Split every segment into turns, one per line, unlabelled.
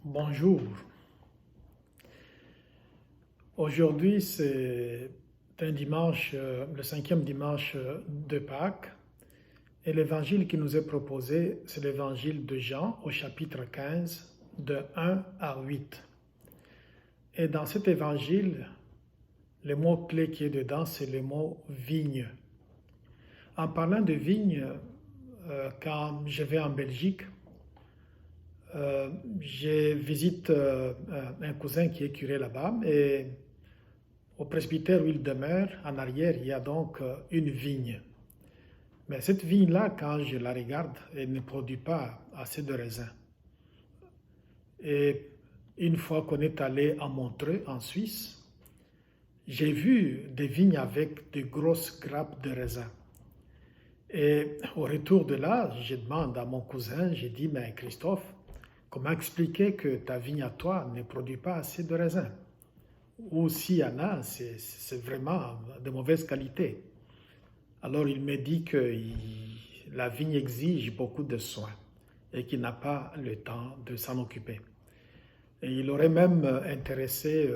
Bonjour. Aujourd'hui, c'est un dimanche, le cinquième dimanche de Pâques. Et l'évangile qui nous est proposé, c'est l'évangile de Jean au chapitre 15, de 1 à 8. Et dans cet évangile, le mot-clé qui est dedans, c'est le mot vigne. En parlant de vigne, quand je vais en Belgique, je visite un cousin qui est curé là-bas et au presbytère où il demeure, en arrière, il y a donc une vigne. Mais cette vigne-là, quand je la regarde, elle ne produit pas assez de raisins. Et une fois qu'on est allé à Montreux, en Suisse, j'ai vu des vignes avec de grosses grappes de raisins. Et au retour de là, je demande à mon cousin, j'ai dit, mais Christophe, comment expliquer que ta vigne à toi ne produit pas assez de raisins? Ou s'il y en a, c'est vraiment de mauvaise qualité. Alors il me dit que la vigne exige beaucoup de soins et qu'il n'a pas le temps de s'en occuper. Et il aurait même intéressé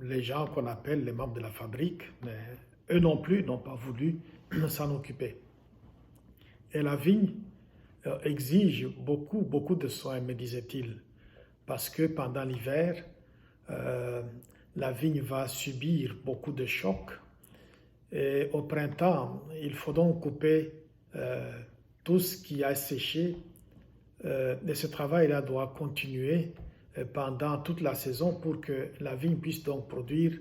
les gens qu'on appelle les membres de la fabrique, mais eux non plus n'ont pas voulu s'en occuper. Et la vigne exige beaucoup de soins, me disait-il, parce que pendant l'hiver, la vigne va subir beaucoup de chocs. Et au printemps, il faut donc couper tout ce qui a séché. Et ce travail-là doit continuer pendant toute la saison pour que la vigne puisse donc produire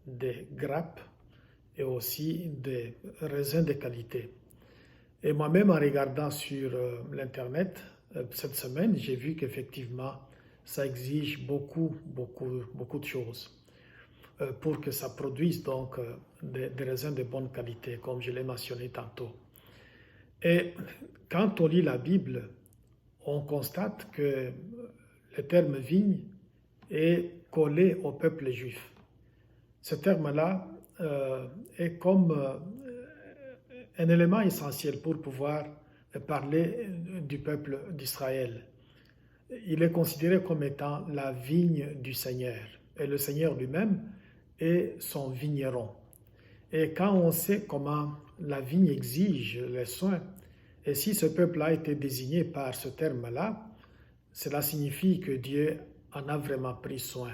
des grappes et aussi des raisins de qualité. Et moi-même, en regardant sur l'Internet cette semaine, j'ai vu qu'effectivement, ça exige beaucoup de choses pour que ça produise donc des raisins de bonne qualité, comme je l'ai mentionné tantôt. Et quand on lit la Bible, on constate que le terme vigne est collé au peuple juif. Ce terme-là est comme un élément essentiel pour pouvoir parler du peuple d'Israël. Il est considéré comme étant la vigne du Seigneur. Et le Seigneur lui-même est son vigneron. Et quand on sait comment la vigne exige les soins, et si ce peuple a été désigné par ce terme-là, cela signifie que Dieu en a vraiment pris soin.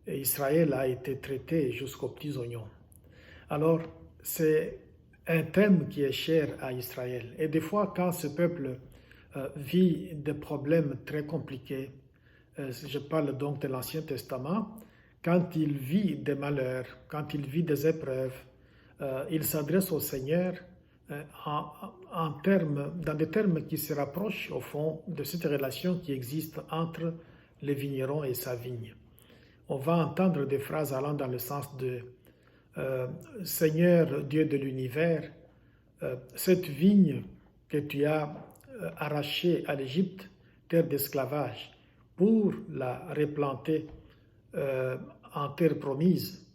Et Israël a été traité jusqu'aux petits oignons. Alors, c'est un thème qui est cher à Israël. Et des fois, quand ce peuple vit des problèmes très compliqués, je parle donc de l'Ancien Testament, quand il vit des malheurs, quand il vit des épreuves, il s'adresse au Seigneur dans des termes qui se rapprochent au fond de cette relation qui existe entre le vigneron et sa vigne. On va entendre des phrases allant dans le sens de Seigneur Dieu de l'univers, cette vigne que tu as arrachée à l'Égypte, terre d'esclavage, pour la replanter en terre promise,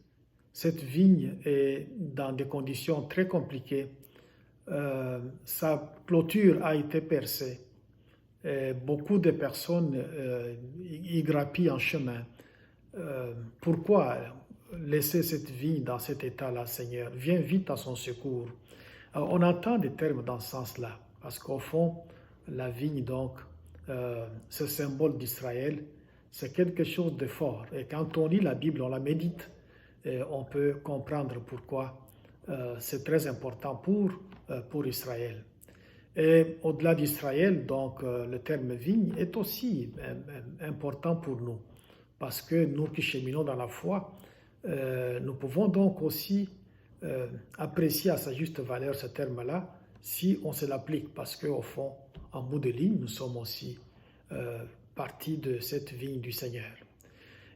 cette vigne est dans des conditions très compliquées. Sa clôture a été percée. Et beaucoup de personnes y grappillent en chemin. Pourquoi laisser cette vigne dans cet état-là, Seigneur? Viens vite à son secours. Alors, on entend des termes dans ce sens-là, parce qu'au fond, la vigne, donc, ce symbole d'Israël, c'est quelque chose de fort. Et quand on lit la Bible, on la médite, et on peut comprendre pourquoi c'est très important pour Israël. Et au-delà d'Israël, donc, le terme vigne est aussi important pour nous, parce que nous qui cheminons dans la foi, nous pouvons donc aussi apprécier à sa juste valeur ce terme-là si on se l'applique, parce qu'au fond, en bout de ligne, nous sommes aussi partie de cette vigne du Seigneur.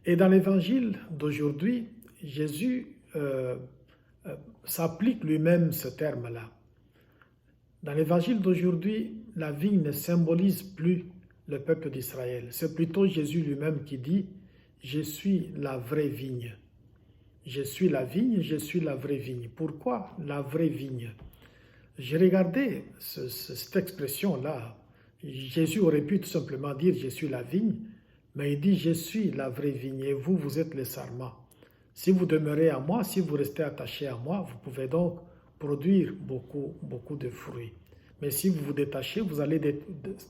Et dans l'évangile d'aujourd'hui, Jésus s'applique lui-même ce terme-là. Dans l'évangile d'aujourd'hui, la vigne ne symbolise plus le peuple d'Israël. C'est plutôt Jésus lui-même qui dit « Je suis la vraie vigne ». Je suis la vigne, je suis la vraie vigne. Pourquoi la vraie vigne? J'ai regardé cette expression-là. Jésus aurait pu tout simplement dire « Je suis la vigne », Mais il dit, je suis la vraie vigne et vous, vous êtes les sarments. Si vous demeurez à moi, si vous restez attachés à moi, vous pouvez donc produire beaucoup de fruits. Mais si vous vous détachez, vous allez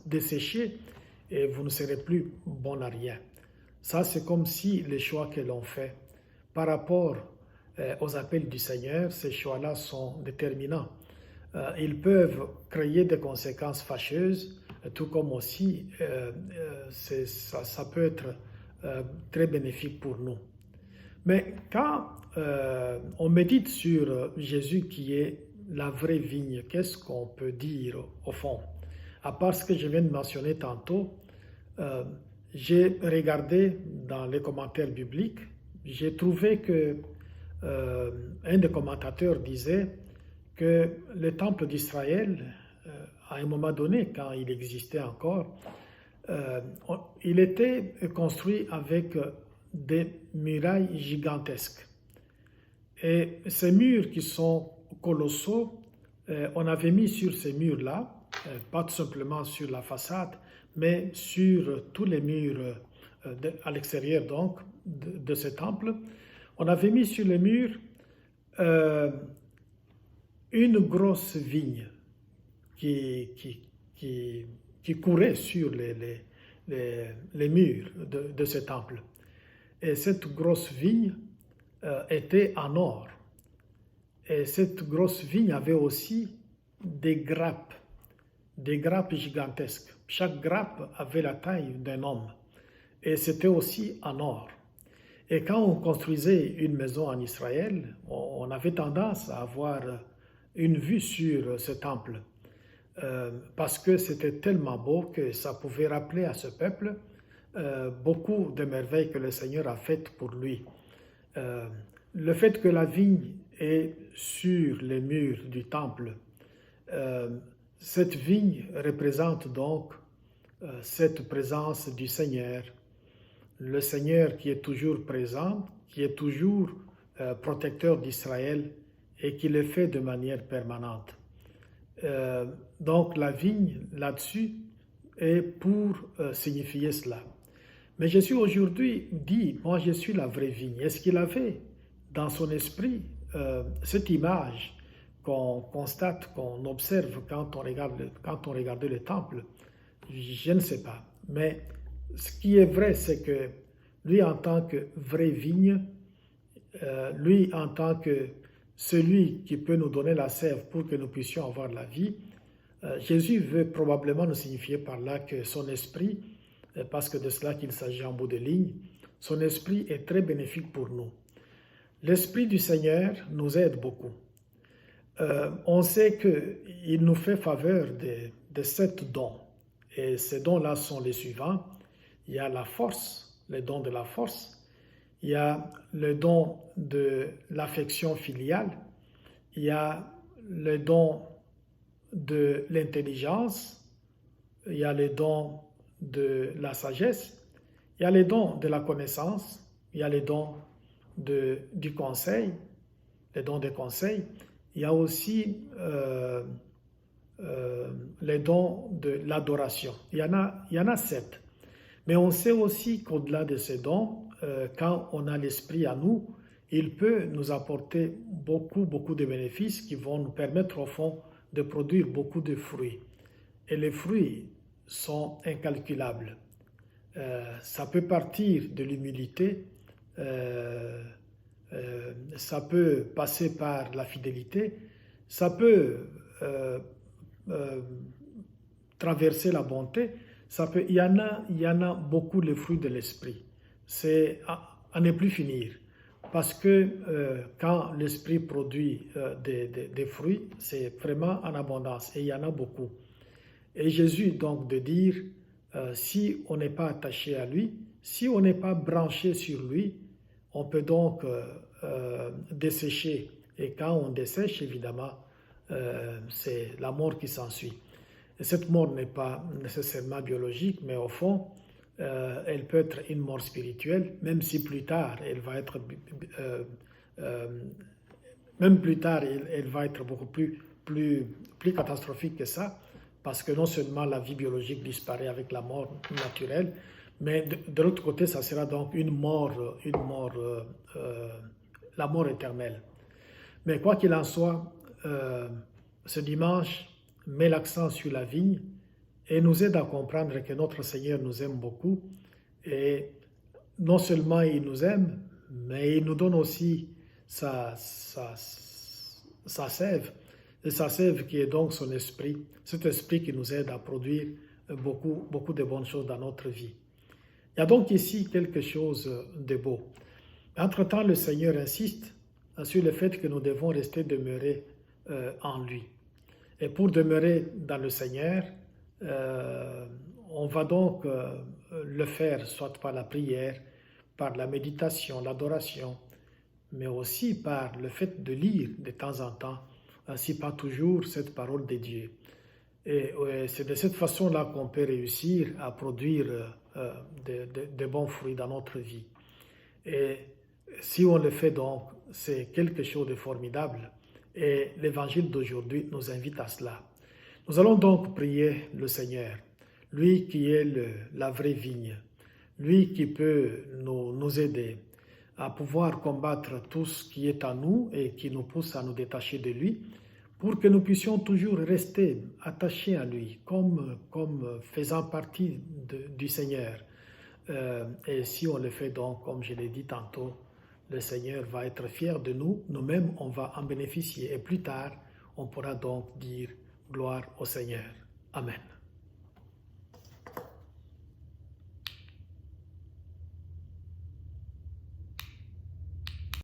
dessécher et vous ne serez plus bon à rien. Ça, c'est comme si les choix que l'on fait par rapport aux appels du Seigneur, ces choix-là sont déterminants. Ils peuvent créer des conséquences fâcheuses, tout comme aussi ça peut être très bénéfique pour nous. Mais quand on médite sur Jésus qui est la vraie vigne, qu'est-ce qu'on peut dire au fond? À part ce que je viens de mentionner tantôt, j'ai regardé dans les commentaires bibliques, j'ai trouvé que un des commentateurs disait que le temple d'Israël, à un moment donné, quand il existait encore, il était construit avec des murailles gigantesques. Et ces murs qui sont colossaux, on avait mis sur ces murs-là, pas tout simplement sur la façade, mais sur tous les murs à l'extérieur donc de ce temple, on avait mis sur les murs une grosse vigne qui courait sur les murs de ce temple. Et cette grosse vigne était en or. Et cette grosse vigne avait aussi des grappes gigantesques. Chaque grappe avait la taille d'un homme. Et c'était aussi en or. Et quand on construisait une maison en Israël, on avait tendance à avoir une vue sur ce temple. Parce que c'était tellement beau que ça pouvait rappeler à ce peuple beaucoup de merveilles que le Seigneur a faites pour lui. Le fait que la vigne est sur les murs du temple, cette vigne représente donc cette présence du Seigneur, le Seigneur qui est toujours présent, qui est toujours protecteur d'Israël et qui le fait de manière permanente. Donc la vigne là-dessus est pour signifier cela. Mais Jésus aujourd'hui dit, moi je suis la vraie vigne. Est-ce qu'il avait dans son esprit cette image qu'on constate, qu'on observe quand on regardait le temple? Je ne sais pas. Mais ce qui est vrai, c'est que lui en tant que vraie vigne, lui en tant que celui qui peut nous donner la sève pour que nous puissions avoir la vie, Jésus veut probablement nous signifier par là que son esprit, parce que de cela qu'il s'agit en bout de ligne, son esprit est très bénéfique pour nous. L'esprit du Seigneur nous aide beaucoup. On sait qu'il nous fait faveur de 7 dons. Et ces dons-là sont les suivants. Il y a la force, le don de la force. Il y a le don de l'affection filiale. Il y a le don de l'intelligence. Il y a le don de la sagesse. Il y a les dons de la connaissance. Il y a les dons du conseil, les dons de conseil. Il y a aussi les dons de l'adoration. Il y en a 7. Mais on sait aussi qu'au-delà de ces dons, quand on a l'esprit à nous, il peut nous apporter beaucoup de bénéfices qui vont nous permettre au fond de produire beaucoup de fruits. Et les fruits sont incalculables. Ça peut partir de l'humilité, ça peut passer par la fidélité, ça peut traverser la bonté, il y en a beaucoup les fruits de l'esprit. C'est à ne plus finir. Parce que quand l'esprit produit des fruits, c'est vraiment en abondance et il y en a beaucoup. Et Jésus donc de dire, si on n'est pas attaché à lui, si on n'est pas branché sur lui, on peut donc dessécher. Et quand on dessèche, évidemment, c'est la mort qui s'ensuit. Et cette mort n'est pas nécessairement biologique, mais au fond, elle peut être une mort spirituelle, même si plus tard, elle va être beaucoup plus catastrophique que ça, parce que non seulement la vie biologique disparaît avec la mort naturelle, Mais de l'autre côté, ça sera donc la mort éternelle. Mais quoi qu'il en soit, ce dimanche met l'accent sur la vigne et nous aide à comprendre que notre Seigneur nous aime beaucoup. Et non seulement il nous aime, mais il nous donne aussi sa sève, et sa sève qui est donc son esprit, cet esprit qui nous aide à produire beaucoup de bonnes choses dans notre vie. Il y a donc ici quelque chose de beau. Entre-temps, le Seigneur insiste sur le fait que nous devons rester demeurés en lui. Et pour demeurer dans le Seigneur, on va donc le faire soit par la prière, par la méditation, l'adoration, mais aussi par le fait de lire de temps en temps, si pas toujours, cette parole de Dieu. Et c'est de cette façon-là qu'on peut réussir à produire de bons fruits dans notre vie. Et si on le fait donc, c'est quelque chose de formidable. Et l'évangile d'aujourd'hui nous invite à cela. Nous allons donc prier le Seigneur, lui qui est la vraie vigne, lui qui peut nous aider à pouvoir combattre tout ce qui est en nous et qui nous pousse à nous détacher de lui, pour que nous puissions toujours rester attachés à lui, comme faisant partie du Seigneur. Et si on le fait donc, comme je l'ai dit tantôt, le Seigneur va être fier de nous, nous-mêmes on va en bénéficier. Et plus tard, on pourra donc dire gloire au Seigneur. Amen.